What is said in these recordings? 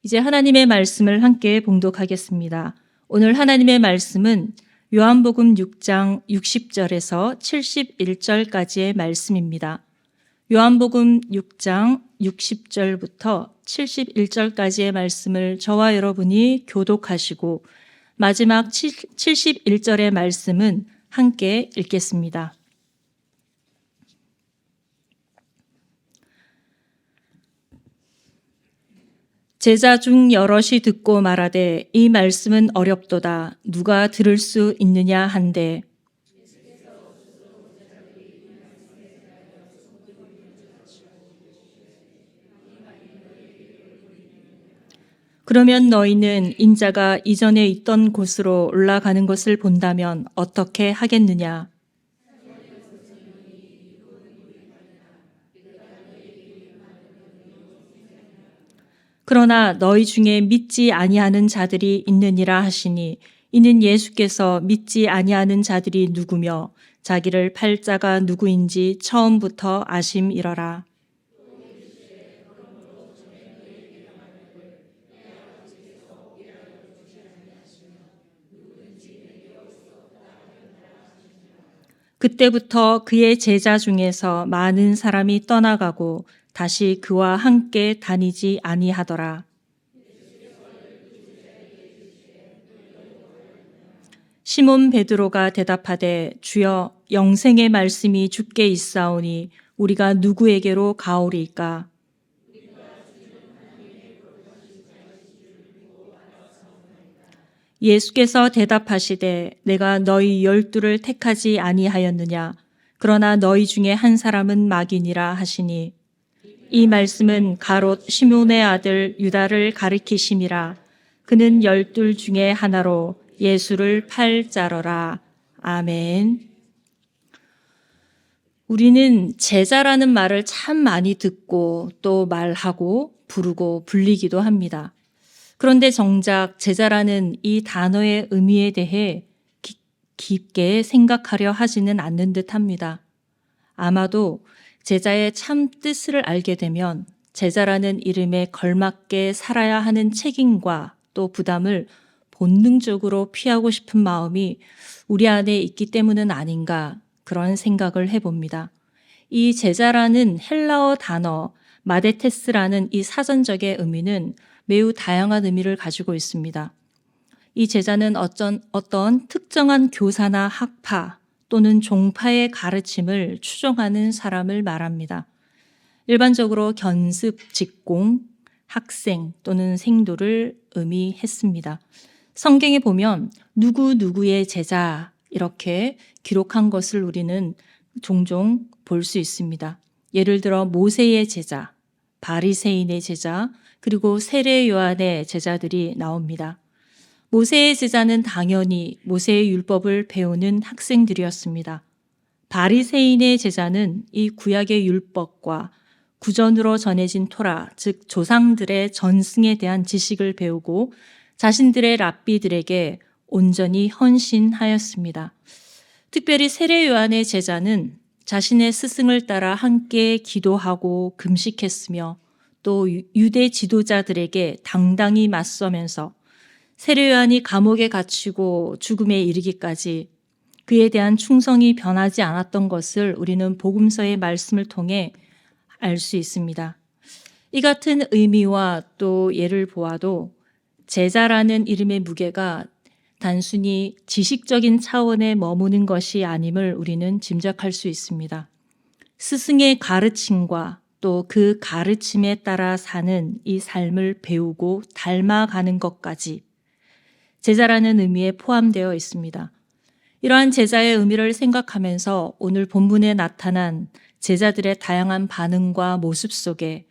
이제 하나님의 말씀을 함께 봉독하겠습니다. 오늘 하나님의 말씀은 요한복음 6장 60절에서 71절까지의 말씀입니다. 요한복음 6장 60절부터 71절까지의 말씀을 저와 여러분이 교독하시고 마지막 71절의 말씀은 함께 읽겠습니다. 제자 중 여럿이 듣고 말하되 이 말씀은 어렵도다. 누가 들을 수 있느냐 한데 그러면 너희는 인자가 이전에 있던 곳으로 올라가는 것을 본다면 어떻게 하겠느냐? 그러나 너희 중에 믿지 아니하는 자들이 있느니라 하시니 이는 예수께서 믿지 아니하는 자들이 누구며 자기를 팔 자가 누구인지 처음부터 아심이러라. 그때부터 그의 제자 중에서 많은 사람이 떠나가고 다시 그와 함께 다니지 아니하더라. 시몬 베드로가 대답하되 주여 영생의 말씀이 주께 있사오니 우리가 누구에게로 가오리이까? 예수께서 대답하시되 내가 너희 12를 택하지 아니하였느냐? 그러나 너희 중에 한 사람은 마귀니라 하시니 이 말씀은 가롯 시몬의 아들 유다를 가리키심이라. 그는 12 중에 하나로 예수를 팔 자러라. 아멘. 우리는 제자라는 말을 참 많이 듣고 또 말하고 부르고 불리기도 합니다. 그런데 정작 제자라는 이 단어의 의미에 대해 깊게 생각하려 하지는 않는 듯 합니다. 아마도 제자의 참 뜻을 알게 되면 제자라는 이름에 걸맞게 살아야 하는 책임과 또 부담을 본능적으로 피하고 싶은 마음이 우리 안에 있기 때문은 아닌가 그런 생각을 해봅니다. 이 제자라는 헬라어 단어 마데테스라는 이 사전적의 의미는 매우 다양한 의미를 가지고 있습니다. 이 제자는 어떤 특정한 교사나 학파 또는 종파의 가르침을 추종하는 사람을 말합니다. 일반적으로 견습, 직공, 학생 또는 생도를 의미했습니다. 성경에 보면 누구누구의 제자 이렇게 기록한 것을 우리는 종종 볼 수 있습니다. 예를 들어 모세의 제자, 바리새인의 제자, 그리고 세례 요한의 제자들이 나옵니다. 모세의 제자는 당연히 모세의 율법을 배우는 학생들이었습니다. 바리새인의 제자는 이 구약의 율법과 구전으로 전해진 토라, 즉 조상들의 전승에 대한 지식을 배우고 자신들의 랍비들에게 온전히 헌신하였습니다. 특별히 세례 요한의 제자는 자신의 스승을 따라 함께 기도하고 금식했으며 또 유대 지도자들에게 당당히 맞서면서 세례 요한이 감옥에 갇히고 죽음에 이르기까지 그에 대한 충성이 변하지 않았던 것을 우리는 복음서의 말씀을 통해 알 수 있습니다. 이 같은 의미와 또 예를 보아도 제자라는 이름의 무게가 단순히 지식적인 차원에 머무는 것이 아님을 우리는 짐작할 수 있습니다. 스승의 가르침과 또 그 가르침에 따라 사는 이 삶을 배우고 닮아가는 것까지 제자라는 의미에 포함되어 있습니다. 이러한 제자의 의미를 생각하면서 오늘 본문에 나타난 제자들의 다양한 반응과 모습 속에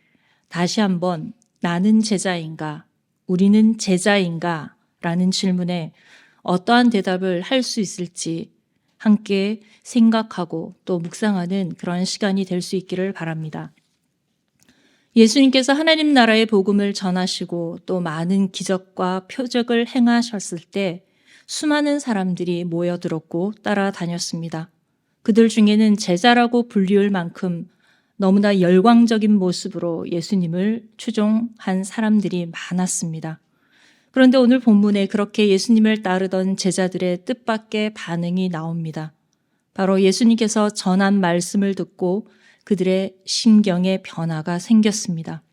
다시 한번 나는 제자인가? 우리는 제자인가? 라는 질문에 어떠한 대답을 할 수 있을지 함께 생각하고 또 묵상하는 그런 시간이 될 수 있기를 바랍니다. 예수님께서 하나님 나라의 복음을 전하시고 또 많은 기적과 표적을 행하셨을 때 수많은 사람들이 모여들었고 따라다녔습니다. 그들 중에는 제자라고 불리울 만큼 너무나 열광적인 모습으로 예수님을 추종한 사람들이 많았습니다. 그런데 오늘 본문에 그렇게 예수님을 따르던 제자들의 뜻밖의 반응이 나옵니다. 바로 예수님께서 전한 말씀을 듣고 그들의 심경에 변화가 생겼습니다.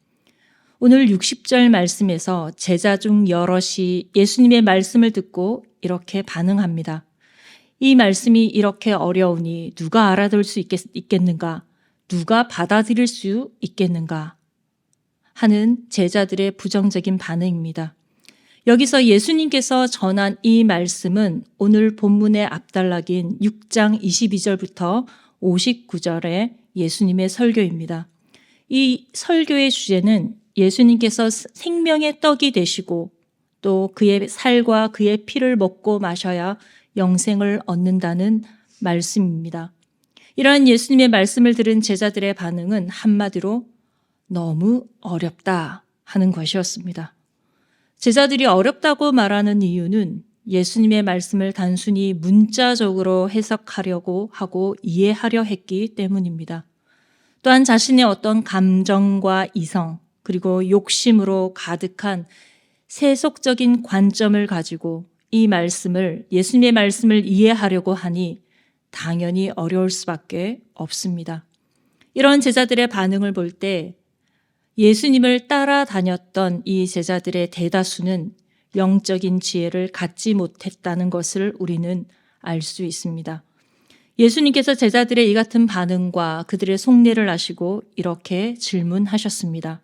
오늘 60절 말씀에서 제자 중 여럿이 예수님의 말씀을 듣고 이렇게 반응합니다. 이 말씀이 이렇게 어려우니 누가 알아들 수 있겠는가? 누가 받아들일 수 있겠는가? 하는 제자들의 부정적인 반응입니다. 여기서 예수님께서 전한 이 말씀은 오늘 본문의 앞단락인 6장 22절부터 59절의 예수님의 설교입니다. 이 설교의 주제는 예수님께서 생명의 떡이 되시고 또 그의 살과 그의 피를 먹고 마셔야 영생을 얻는다는 말씀입니다. 이러한 예수님의 말씀을 들은 제자들의 반응은 한마디로 너무 어렵다 하는 것이었습니다. 제자들이 어렵다고 말하는 이유는 예수님의 말씀을 단순히 문자적으로 해석하려고 하고 이해하려 했기 때문입니다. 또한 자신의 어떤 감정과 이성 그리고 욕심으로 가득한 세속적인 관점을 가지고 이 말씀을 예수님의 말씀을 이해하려고 하니 당연히 어려울 수밖에 없습니다. 이런 제자들의 반응을 볼 때 예수님을 따라다녔던 이 제자들의 대다수는 영적인 지혜를 갖지 못했다는 것을 우리는 알 수 있습니다. 예수님께서 제자들의 이 같은 반응과 그들의 속내를 아시고 이렇게 질문하셨습니다.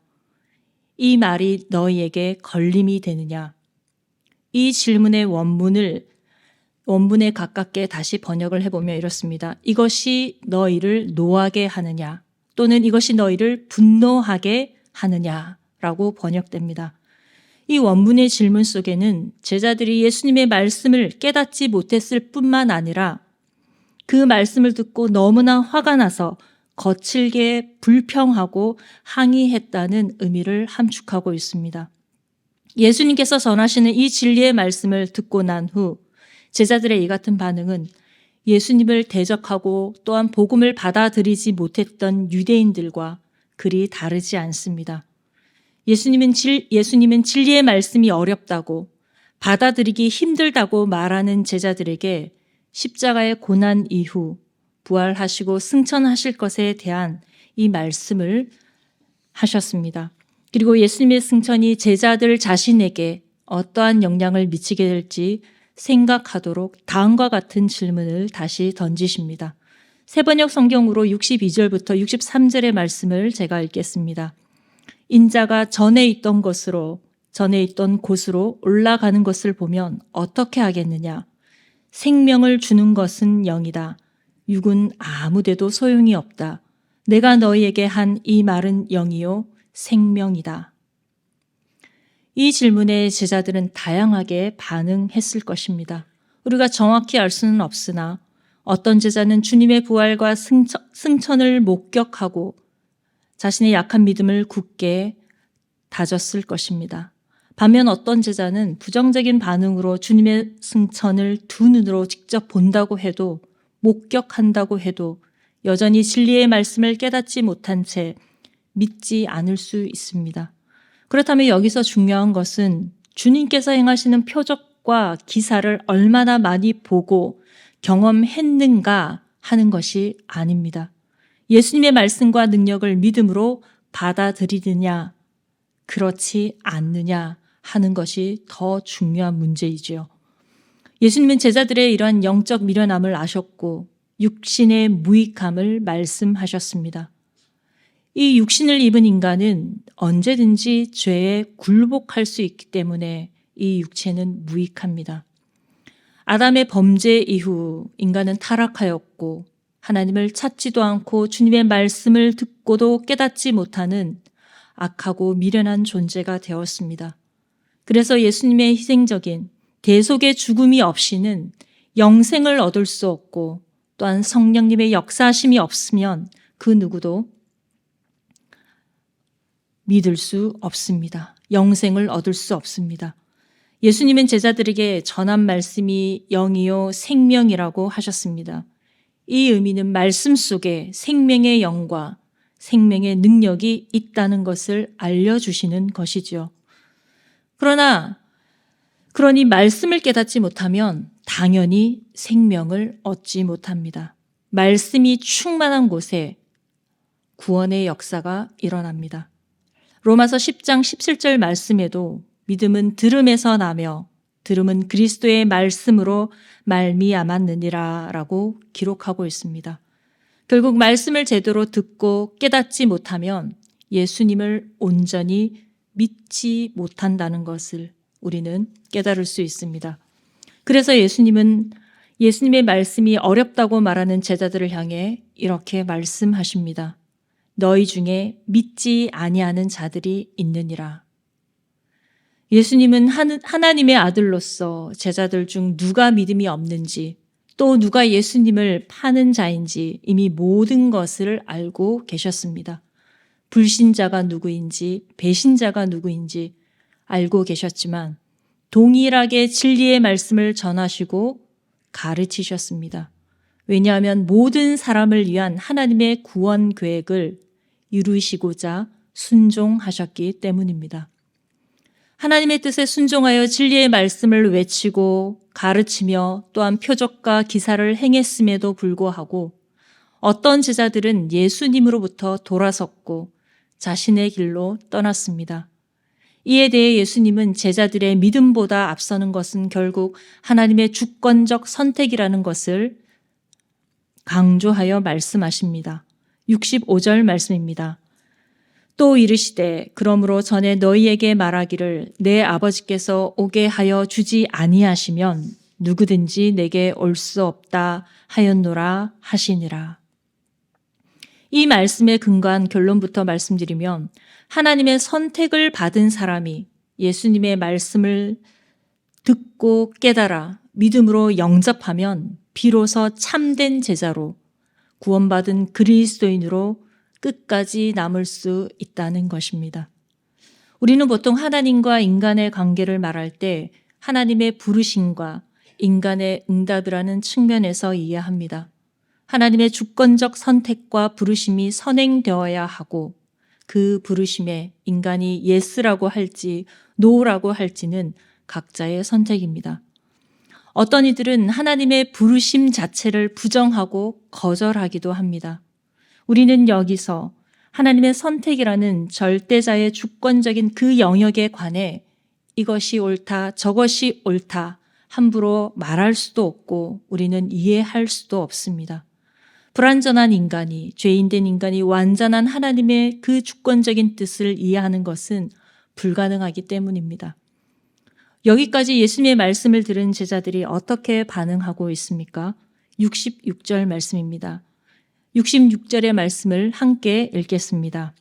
이 말이 너희에게 걸림이 되느냐? 이 질문의 원문에 가깝게 다시 번역을 해보면 이렇습니다. 이것이 너희를 노하게 하느냐? 또는 이것이 너희를 분노하게 하느냐라고 번역됩니다. 이 원문의 질문 속에는 제자들이 예수님의 말씀을 깨닫지 못했을 뿐만 아니라 그 말씀을 듣고 너무나 화가 나서 거칠게 불평하고 항의했다는 의미를 함축하고 있습니다. 예수님께서 전하시는 이 진리의 말씀을 듣고 난 후 제자들의 이 같은 반응은 예수님을 대적하고 또한 복음을 받아들이지 못했던 유대인들과 그리 다르지 않습니다. 예수님은 진리의 말씀이 어렵다고 받아들이기 힘들다고 말하는 제자들에게 십자가의 고난 이후 부활하시고 승천하실 것에 대한 이 말씀을 하셨습니다. 그리고 예수님의 승천이 제자들 자신에게 어떠한 영향을 미치게 될지 생각하도록 다음과 같은 질문을 다시 던지십니다. 새번역 성경으로 62절부터 63절의 말씀을 제가 읽겠습니다. 인자가 전에 있던 곳으로 올라가는 것을 보면 어떻게 하겠느냐? 생명을 주는 것은 영이다. 육은 아무데도 소용이 없다. 내가 너희에게 한 이 말은 영이요 생명이다. 이 질문에 제자들은 다양하게 반응했을 것입니다. 우리가 정확히 알 수는 없으나 어떤 제자는 주님의 부활과 승천을 목격하고 자신의 약한 믿음을 굳게 다졌을 것입니다. 반면 어떤 제자는 부정적인 반응으로 주님의 승천을 두 눈으로 직접 본다고 해도 목격한다고 해도 여전히 진리의 말씀을 깨닫지 못한 채 믿지 않을 수 있습니다. 그렇다면 여기서 중요한 것은 주님께서 행하시는 표적과 기사를 얼마나 많이 보고 경험했는가 하는 것이 아닙니다. 예수님의 말씀과 능력을 믿음으로 받아들이느냐, 그렇지 않느냐 하는 것이 더 중요한 문제이지요. 예수님은 제자들의 이러한 영적 미련함을 아셨고 육신의 무익함을 말씀하셨습니다. 이 육신을 입은 인간은 언제든지 죄에 굴복할 수 있기 때문에 이 육체는 무익합니다. 아담의 범죄 이후 인간은 타락하였고 하나님을 찾지도 않고 주님의 말씀을 듣고도 깨닫지 못하는 악하고 미련한 존재가 되었습니다. 그래서 예수님의 희생적인 대속의 죽음이 없이는 영생을 얻을 수 없고 또한 성령님의 역사하심이 없으면 그 누구도 믿을 수 없습니다. 영생을 얻을 수 없습니다. 예수님은 제자들에게 전한 말씀이 영이요 생명이라고 하셨습니다. 이 의미는 말씀 속에 생명의 영과 생명의 능력이 있다는 것을 알려주시는 것이지요. 그러니 말씀을 깨닫지 못하면 당연히 생명을 얻지 못합니다. 말씀이 충만한 곳에 구원의 역사가 일어납니다. 로마서 10장 17절 말씀에도 믿음은 들음에서 나며 들음은 그리스도의 말씀으로 말미암았느니라 라고 기록하고 있습니다. 결국 말씀을 제대로 듣고 깨닫지 못하면 예수님을 온전히 믿지 못한다는 것을 우리는 깨달을 수 있습니다. 그래서 예수님의 말씀이 어렵다고 말하는 제자들을 향해 이렇게 말씀하십니다. 너희 중에 믿지 아니하는 자들이 있느니라. 예수님은 하나님의 아들로서 제자들 중 누가 믿음이 없는지 또 누가 예수님을 파는 자인지 이미 모든 것을 알고 계셨습니다. 불신자가 누구인지 배신자가 누구인지 알고 계셨지만 동일하게 진리의 말씀을 전하시고 가르치셨습니다. 왜냐하면 모든 사람을 위한 하나님의 구원 계획을 이루시고자 순종하셨기 때문입니다. 하나님의 뜻에 순종하여 진리의 말씀을 외치고 가르치며 또한 표적과 기사를 행했음에도 불구하고 어떤 제자들은 예수님으로부터 돌아섰고 자신의 길로 떠났습니다. 이에 대해 예수님은 제자들의 믿음보다 앞서는 것은 결국 하나님의 주권적 선택이라는 것을 강조하여 말씀하십니다. 65절 말씀입니다. 또 이르시되 그러므로 전에 너희에게 말하기를 내 아버지께서 오게 하여 주지 아니하시면 누구든지 내게 올 수 없다 하였노라 하시니라. 이 말씀에 근거한 결론부터 말씀드리면 하나님의 선택을 받은 사람이 예수님의 말씀을 듣고 깨달아 믿음으로 영접하면 비로소 참된 제자로 구원받은 그리스도인으로 끝까지 남을 수 있다는 것입니다. 우리는 보통 하나님과 인간의 관계를 말할 때 하나님의 부르심과 인간의 응답이라는 측면에서 이해합니다. 하나님의 주권적 선택과 부르심이 선행되어야 하고 그 부르심에 인간이 예스라고 할지 노라고 할지는 각자의 선택입니다. 어떤 이들은 하나님의 부르심 자체를 부정하고 거절하기도 합니다. 우리는 여기서 하나님의 선택이라는 절대자의 주권적인 그 영역에 관해 이것이 옳다, 저것이 옳다 함부로 말할 수도 없고 우리는 이해할 수도 없습니다. 불완전한 인간이, 죄인된 인간이 완전한 하나님의 그 주권적인 뜻을 이해하는 것은 불가능하기 때문입니다. 여기까지 예수님의 말씀을 들은 제자들이 어떻게 반응하고 있습니까? 66절 말씀입니다. 66절의 말씀을 함께 읽겠습니다.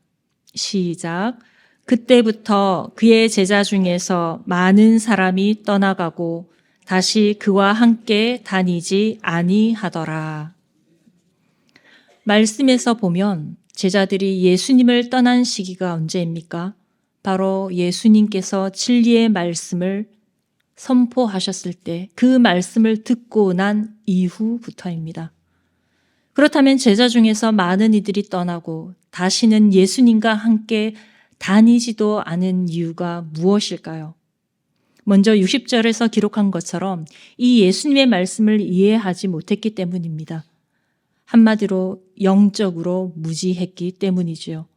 시작. 그때부터 그의 제자 중에서 많은 사람이 떠나가고 다시 그와 함께 다니지 아니하더라. 말씀에서 보면 제자들이 예수님을 떠난 시기가 언제입니까? 바로 예수님께서 진리의 말씀을 선포하셨을 때 그 말씀을 듣고 난 이후부터입니다. 그렇다면 제자 중에서 많은 이들이 떠나고 다시는 예수님과 함께 다니지도 않은 이유가 무엇일까요? 먼저 60절에서 기록한 것처럼 이 예수님의 말씀을 이해하지 못했기 때문입니다. 한마디로 영적으로 무지했기 때문이지요.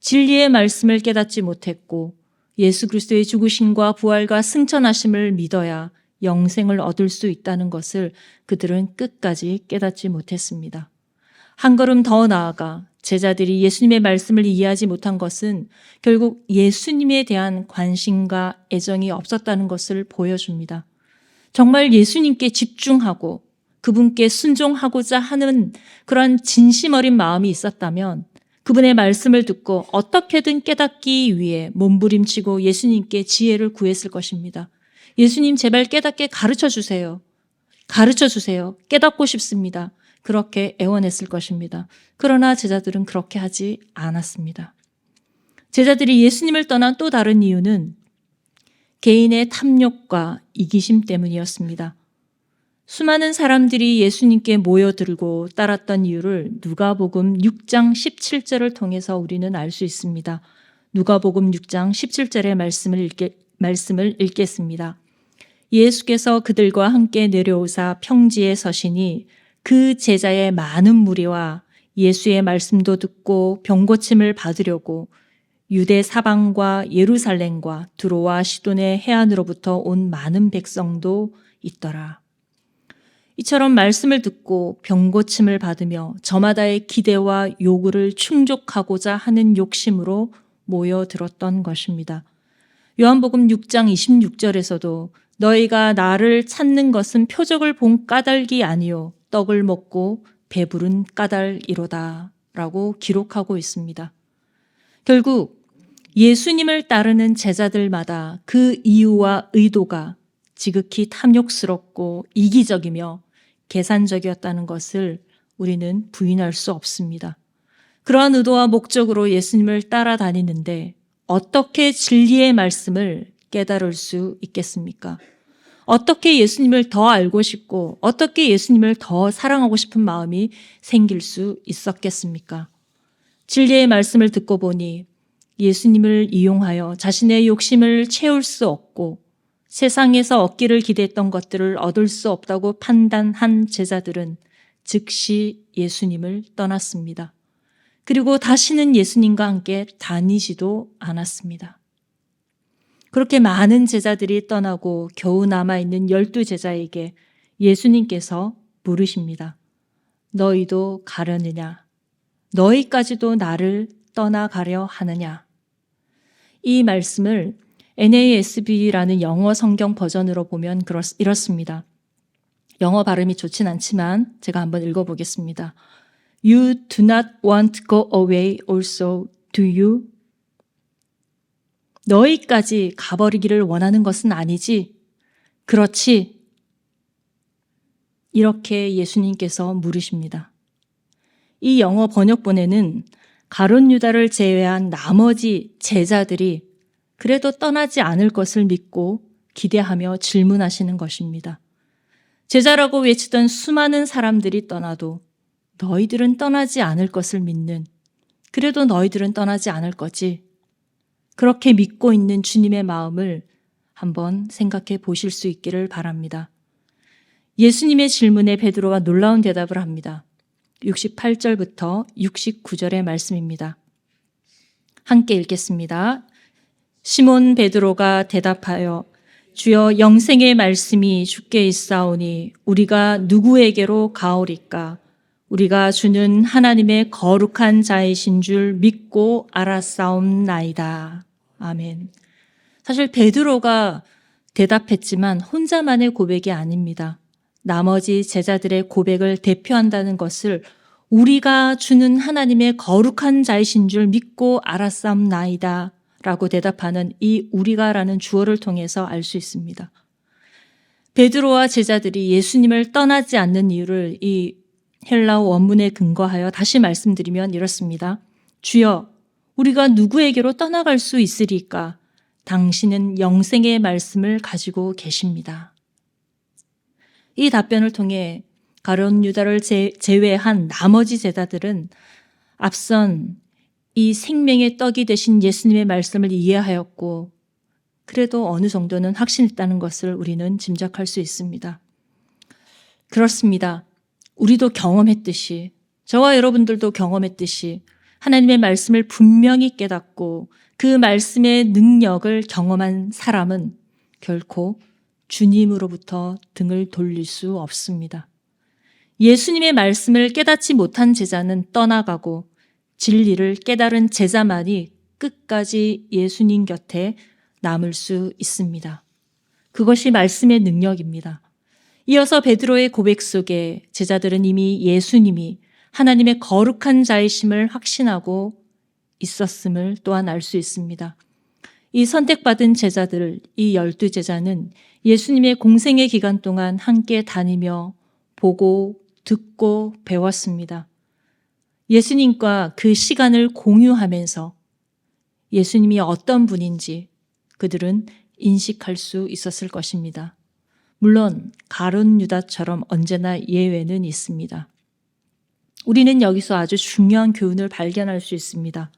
진리의 말씀을 깨닫지 못했고 예수 그리스도의 죽으심과 부활과 승천하심을 믿어야 영생을 얻을 수 있다는 것을 그들은 끝까지 깨닫지 못했습니다. 한 걸음 더 나아가 제자들이 예수님의 말씀을 이해하지 못한 것은 결국 예수님에 대한 관심과 애정이 없었다는 것을 보여줍니다. 정말 예수님께 집중하고 그분께 순종하고자 하는 그런 진심 어린 마음이 있었다면 그분의 말씀을 듣고 어떻게든 깨닫기 위해 몸부림치고 예수님께 지혜를 구했을 것입니다. 예수님 제발 깨닫게 가르쳐 주세요. 가르쳐 주세요. 깨닫고 싶습니다. 그렇게 애원했을 것입니다. 그러나 제자들은 그렇게 하지 않았습니다. 제자들이 예수님을 떠난 또 다른 이유는 개인의 탐욕과 이기심 때문이었습니다. 수많은 사람들이 예수님께 모여들고 따랐던 이유를 누가복음 6장 17절을 통해서 우리는 알 수 있습니다. 누가복음 6장 17절의 말씀을 읽겠습니다. 예수께서 그들과 함께 내려오사 평지에 서시니 그 제자의 많은 무리와 예수의 말씀도 듣고 병고침을 받으려고 유대 사방과 예루살렘과 두로와 시돈의 해안으로부터 온 많은 백성도 있더라. 이처럼 말씀을 듣고 병고침을 받으며 저마다의 기대와 요구를 충족하고자 하는 욕심으로 모여들었던 것입니다. 요한복음 6장 26절에서도 너희가 나를 찾는 것은 표적을 본 까닭이 아니요 떡을 먹고 배부른 까닭이로다 라고 기록하고 있습니다. 결국 예수님을 따르는 제자들마다 그 이유와 의도가 지극히 탐욕스럽고 이기적이며 계산적이었다는 것을 우리는 부인할 수 없습니다. 그러한 의도와 목적으로 예수님을 따라다니는데 어떻게 진리의 말씀을 깨달을 수 있겠습니까? 어떻게 예수님을 더 알고 싶고 어떻게 예수님을 더 사랑하고 싶은 마음이 생길 수 있었겠습니까? 진리의 말씀을 듣고 보니 예수님을 이용하여 자신의 욕심을 채울 수 없고 세상에서 얻기를 기대했던 것들을 얻을 수 없다고 판단한 제자들은 즉시 예수님을 떠났습니다. 그리고 다시는 예수님과 함께 다니지도 않았습니다. 그렇게 많은 제자들이 떠나고 겨우 남아있는 12제자에게 예수님께서 물으십니다. 너희도 가려느냐? 너희까지도 나를 떠나가려 하느냐? 이 말씀을 NASB라는 영어 성경 버전으로 보면 이렇습니다. 영어 발음이 좋진 않지만 제가 한번 읽어보겠습니다. You do not want to go away also, do you? 너희까지 가버리기를 원하는 것은 아니지? 그렇지? 이렇게 예수님께서 물으십니다. 이 영어 번역본에는 가룟 유다를 제외한 나머지 제자들이 그래도 떠나지 않을 것을 믿고 기대하며 질문하시는 것입니다. 제자라고 외치던 수많은 사람들이 떠나도 너희들은 떠나지 않을 것을 믿는, 그래도 너희들은 떠나지 않을 거지. 그렇게 믿고 있는 주님의 마음을 한번 생각해 보실 수 있기를 바랍니다. 예수님의 질문에 베드로가 놀라운 대답을 합니다. 68절부터 69절의 말씀입니다. 함께 읽겠습니다. 시몬 베드로가 대답하여 주여 영생의 말씀이 주께 있사오니 우리가 누구에게로 가오리까? 우리가 주는 하나님의 거룩한 자이신 줄 믿고 알았사옵나이다. 아멘. 사실 베드로가 대답했지만 혼자만의 고백이 아닙니다. 나머지 제자들의 고백을 대표한다는 것을 우리가 주는 하나님의 거룩한 자이신 줄 믿고 알았사옵나이다 라고 대답하는 이 우리가라는 주어를 통해서 알 수 있습니다. 베드로와 제자들이 예수님을 떠나지 않는 이유를 이 헬라어 원문에 근거하여 다시 말씀드리면 이렇습니다. 주여, 우리가 누구에게로 떠나갈 수 있으리까? 당신은 영생의 말씀을 가지고 계십니다. 이 답변을 통해 가룟 유다를 제외한 나머지 제자들은 앞선 이 생명의 떡이 되신 예수님의 말씀을 이해하였고 그래도 어느 정도는 확신했다는 것을 우리는 짐작할 수 있습니다. 그렇습니다. 우리도 경험했듯이 저와 여러분들도 경험했듯이 하나님의 말씀을 분명히 깨닫고 그 말씀의 능력을 경험한 사람은 결코 주님으로부터 등을 돌릴 수 없습니다. 예수님의 말씀을 깨닫지 못한 제자는 떠나가고 진리를 깨달은 제자만이 끝까지 예수님 곁에 남을 수 있습니다. 그것이 말씀의 능력입니다. 이어서 베드로의 고백 속에 제자들은 이미 예수님이 하나님의 거룩한 자이심을 확신하고 있었음을 또한 알 수 있습니다. 이 선택받은 제자들, 이 12제자는 예수님의 공생의 기간 동안 함께 다니며 보고 듣고 배웠습니다. 예수님과 그 시간을 공유하면서 예수님이 어떤 분인지 그들은 인식할 수 있었을 것입니다. 물론 가룟 유다처럼 언제나 예외는 있습니다. 우리는 여기서 아주 중요한 교훈을 발견할 수 있습니다.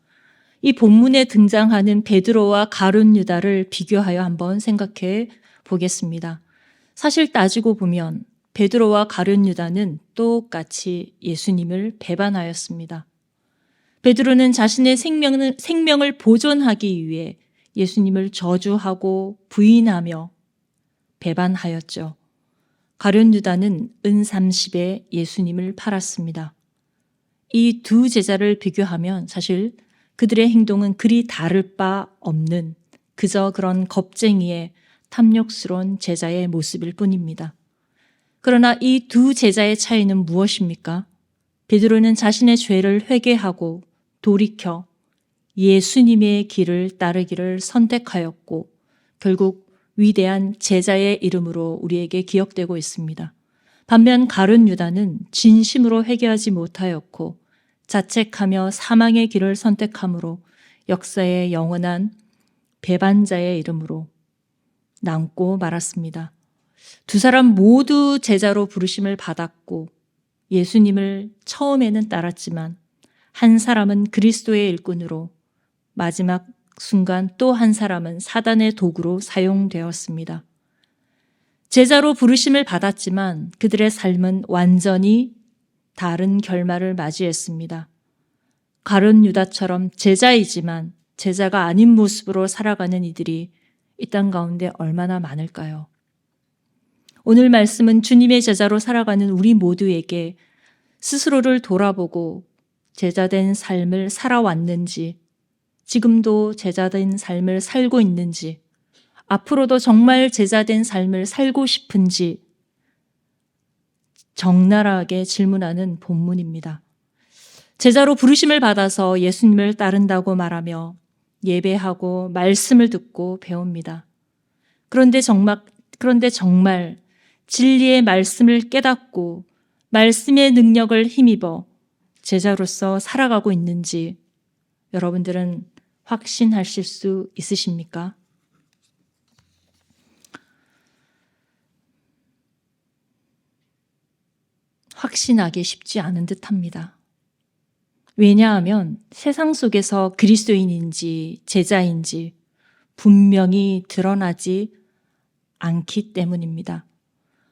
이 본문에 등장하는 베드로와 가룟 유다를 비교하여 한번 생각해 보겠습니다. 사실 따지고 보면 베드로와 가룟 유다는 똑같이 예수님을 배반하였습니다. 베드로는 자신의 생명을 보존하기 위해 예수님을 저주하고 부인하며 배반하였죠. 가룟 유다는 은 30에 예수님을 팔았습니다. 이 두 제자를 비교하면 사실 그들의 행동은 그리 다를 바 없는 그저 그런 겁쟁이의 탐욕스러운 제자의 모습일 뿐입니다. 그러나 이 두 제자의 차이는 무엇입니까? 베드로는 자신의 죄를 회개하고 돌이켜 예수님의 길을 따르기를 선택하였고 결국 위대한 제자의 이름으로 우리에게 기억되고 있습니다. 반면 가룟 유다는 진심으로 회개하지 못하였고 자책하며 사망의 길을 선택함으로 역사의 영원한 배반자의 이름으로 남고 말았습니다. 두 사람 모두 제자로 부르심을 받았고 예수님을 처음에는 따랐지만 한 사람은 그리스도의 일꾼으로 마지막 순간 또 한 사람은 사단의 도구로 사용되었습니다. 제자로 부르심을 받았지만 그들의 삶은 완전히 다른 결말을 맞이했습니다. 가룟 유다처럼 제자이지만 제자가 아닌 모습으로 살아가는 이들이 이 땅 가운데 얼마나 많을까요? 오늘 말씀은 주님의 제자로 살아가는 우리 모두에게 스스로를 돌아보고 제자된 삶을 살아왔는지, 지금도 제자된 삶을 살고 있는지, 앞으로도 정말 제자된 삶을 살고 싶은지 적나라하게 질문하는 본문입니다. 제자로 부르심을 받아서 예수님을 따른다고 말하며 예배하고 말씀을 듣고 배웁니다. 그런데 정말 진리의 말씀을 깨닫고 말씀의 능력을 힘입어 제자로서 살아가고 있는지 여러분들은 확신하실 수 있으십니까? 확신하기 쉽지 않은 듯합니다. 왜냐하면 세상 속에서 그리스도인인지 제자인지 분명히 드러나지 않기 때문입니다.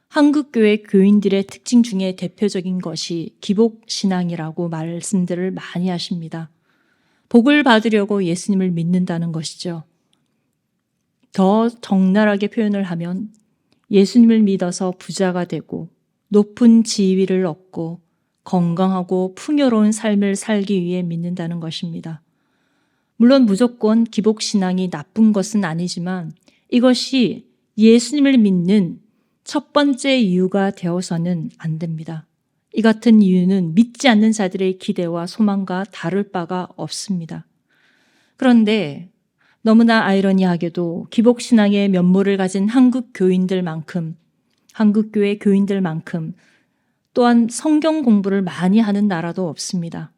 한국교회 교인들의 특징 중에 대표적인 것이 기복신앙이라고 말씀들을 많이 하십니다. 복을 받으려고 예수님을 믿는다는 것이죠. 더 적나라하게 표현을 하면 예수님을 믿어서 부자가 되고 높은 지위를 얻고 건강하고 풍요로운 삶을 살기 위해 믿는다는 것입니다. 물론 무조건 기복신앙이 나쁜 것은 아니지만 이것이 예수님을 믿는 첫 번째 이유가 되어서는 안 됩니다. 이 같은 이유는 믿지 않는 자들의 기대와 소망과 다를 바가 없습니다. 그런데 너무나 아이러니하게도 기복신앙의 면모를 가진 한국교회 교인들만큼 또한 성경 공부를 많이 하는 나라도 없습니다.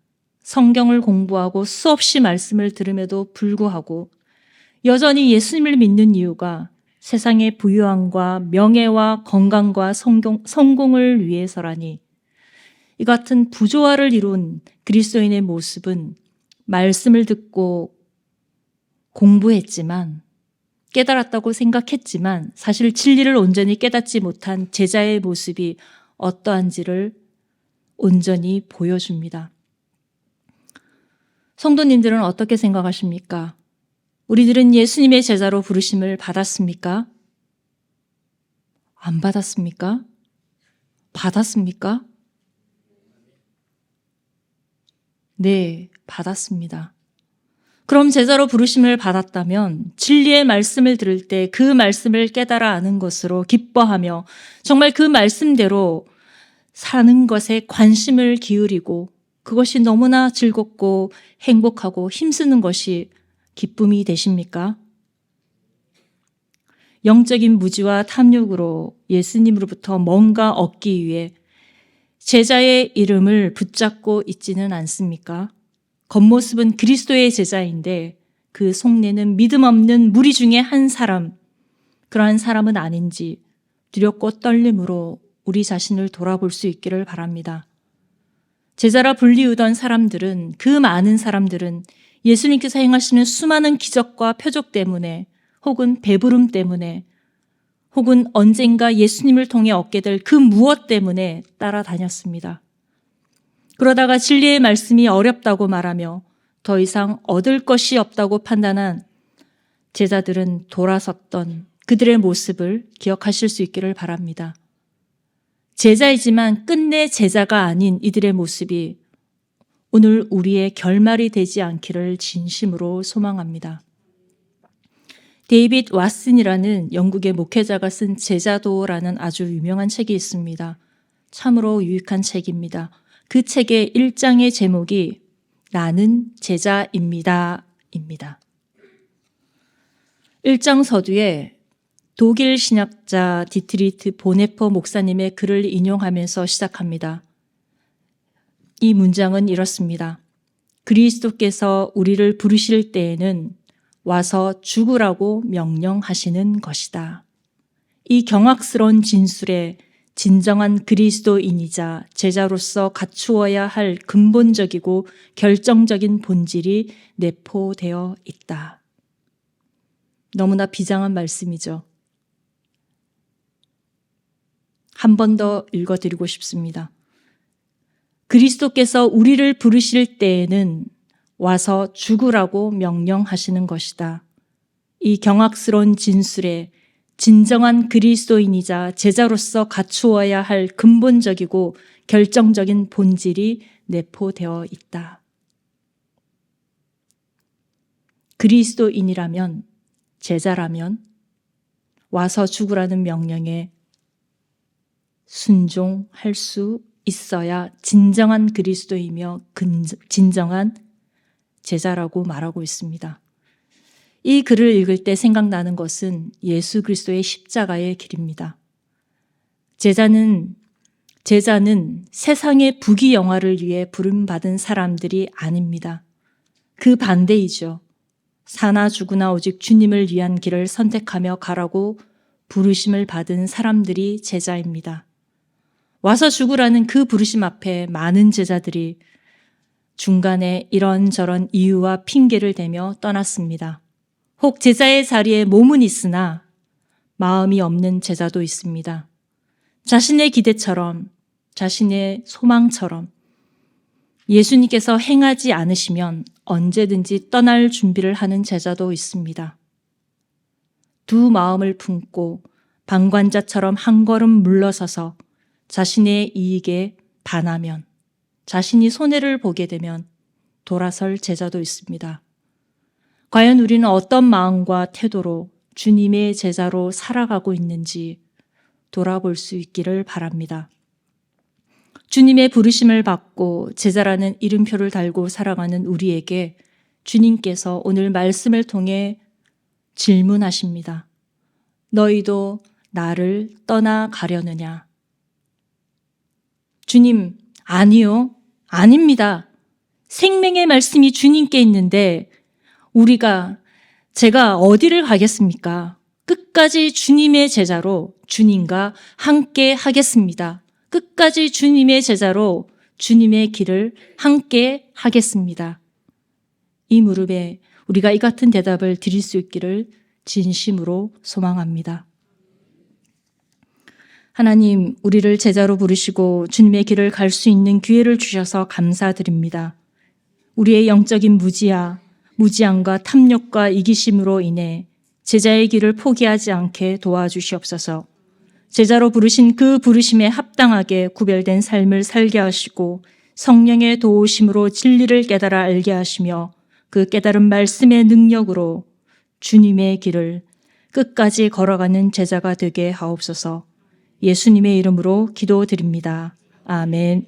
성경을 공부하고 수없이 말씀을 들음에도 불구하고 여전히 예수님을 믿는 이유가 세상의 부유함과 명예와 건강과 성공을 위해서라니, 이 같은 부조화를 이룬 그리스도인의 모습은 말씀을 듣고 공부했지만 깨달았다고 생각했지만 사실 진리를 온전히 깨닫지 못한 제자의 모습이 어떠한지를 온전히 보여줍니다. 성도님들은 어떻게 생각하십니까? 우리들은 예수님의 제자로 부르심을 받았습니까? 안 받았습니까? 받았습니까? 네, 받았습니다. 그럼 제자로 부르심을 받았다면 진리의 말씀을 들을 때 그 말씀을 깨달아 아는 것으로 기뻐하며 정말 그 말씀대로 사는 것에 관심을 기울이고 그것이 너무나 즐겁고 행복하고 힘쓰는 것이 기쁨이 되십니까? 영적인 무지와 탐욕으로 예수님으로부터 뭔가 얻기 위해 제자의 이름을 붙잡고 있지는 않습니까? 겉모습은 그리스도의 제자인데 그 속내는 믿음 없는 무리 중에 한 사람, 그러한 사람은 아닌지 두렵고 떨림으로 우리 자신을 돌아볼 수 있기를 바랍니다. 제자라 불리우던 사람들은, 그 많은 사람들은 예수님께서 행하시는 수많은 기적과 표적 때문에, 혹은 배부름 때문에, 혹은 언젠가 예수님을 통해 얻게 될 그 무엇 때문에 따라다녔습니다. 그러다가 진리의 말씀이 어렵다고 말하며 더 이상 얻을 것이 없다고 판단한 제자들은 돌아섰던 그들의 모습을 기억하실 수 있기를 바랍니다. 제자이지만 끝내 제자가 아닌 이들의 모습이 오늘 우리의 결말이 되지 않기를 진심으로 소망합니다. 데이빗 왓슨이라는 영국의 목회자가 쓴 제자도라는 아주 유명한 책이 있습니다. 참으로 유익한 책입니다. 그 책의 1장의 제목이 나는 제자입니다. 입니다. 1장 서두에 독일 신학자 디트리트 보네퍼 목사님의 글을 인용하면서 시작합니다. 이 문장은 이렇습니다. 그리스도께서 우리를 부르실 때에는 와서 죽으라고 명령하시는 것이다. 이 경악스러운 진술에 진정한 그리스도인이자 제자로서 갖추어야 할 근본적이고 결정적인 본질이 내포되어 있다. 너무나 비장한 말씀이죠. 한 번 더 읽어드리고 싶습니다. 그리스도께서 우리를 부르실 때에는 와서 죽으라고 명령하시는 것이다. 이 경악스러운 진술에 진정한 그리스도인이자 제자로서 갖추어야 할 근본적이고 결정적인 본질이 내포되어 있다. 그리스도인이라면, 제자라면 와서 죽으라는 명령에 순종할 수 있어야 진정한 그리스도이며 진정한 제자라고 말하고 있습니다. 이 글을 읽을 때 생각나는 것은 예수 그리스도의 십자가의 길입니다. 제자는 세상의 부귀영화를 위해 부름받은 사람들이 아닙니다. 그 반대이죠. 사나 죽으나 오직 주님을 위한 길을 선택하며 가라고 부르심을 받은 사람들이 제자입니다. 와서 죽으라는 그 부르심 앞에 많은 제자들이 중간에 이런저런 이유와 핑계를 대며 떠났습니다. 혹 제자의 자리에 몸은 있으나 마음이 없는 제자도 있습니다. 자신의 기대처럼, 자신의 소망처럼 예수님께서 행하지 않으시면 언제든지 떠날 준비를 하는 제자도 있습니다. 두 마음을 품고 방관자처럼 한 걸음 물러서서 자신의 이익에 반하면, 자신이 손해를 보게 되면 돌아설 제자도 있습니다. 과연 우리는 어떤 마음과 태도로 주님의 제자로 살아가고 있는지 돌아볼 수 있기를 바랍니다. 주님의 부르심을 받고 제자라는 이름표를 달고 살아가는 우리에게 주님께서 오늘 말씀을 통해 질문하십니다. 너희도 나를 떠나가려느냐? 주님, 아니요. 아닙니다. 생명의 말씀이 주님께 있는데 제가 어디를 가겠습니까? 끝까지 주님의 제자로 주님과 함께 하겠습니다. 끝까지 주님의 제자로 주님의 길을 함께 하겠습니다. 이 무릎에 우리가 이 같은 대답을 드릴 수 있기를 진심으로 소망합니다. 하나님, 우리를 제자로 부르시고 주님의 길을 갈 수 있는 기회를 주셔서 감사드립니다. 우리의 영적인 무지함과 탐욕과 이기심으로 인해 제자의 길을 포기하지 않게 도와주시옵소서. 제자로 부르신 그 부르심에 합당하게 구별된 삶을 살게 하시고 성령의 도우심으로 진리를 깨달아 알게 하시며 그 깨달은 말씀의 능력으로 주님의 길을 끝까지 걸어가는 제자가 되게 하옵소서. 예수님의 이름으로 기도드립니다. 아멘.